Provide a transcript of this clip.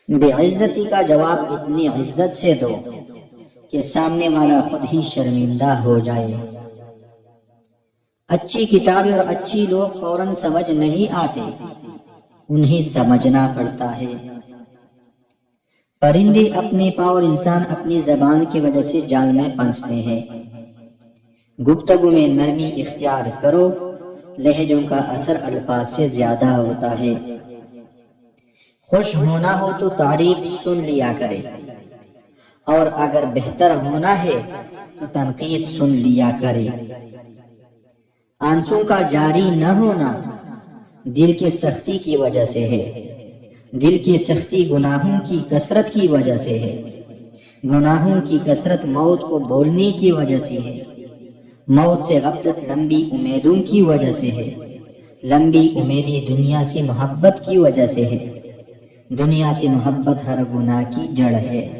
بے عزتی کا جواب اتنی عزت سے دو کہ سامنے والا خود ہی شرمندہ ہو جائے۔ اچھی کتابیں اور اچھی لوگ فوراً سمجھ نہیں آتے، انہیں سمجھنا پڑتا ہے۔ پرندے اپنے پاؤں اور انسان اپنی زبان کی وجہ سے جال میں پھنستے ہیں۔ گفتگو میں نرمی اختیار کرو، لہجوں کا اثر الفاظ سے زیادہ ہوتا ہے۔ خوش ہونا ہو تو تعریف سن لیا کرے، اور اگر بہتر ہونا ہے تو تنقید سن لیا کرے۔ آنسوں کا جاری نہ ہونا دل کی سختی کی وجہ سے ہے۔ دل کی سختی گناہوں کی کثرت کی وجہ سے ہے۔ گناہوں کی کثرت موت کو بولنے کی وجہ سے ہے۔ موت سے غفلت لمبی امیدوں کی وجہ سے ہے۔ لمبی امیدیں دنیا سے محبت کی وجہ سے ہے۔ دنیا سے محبت ہر گناہ کی جڑ ہے۔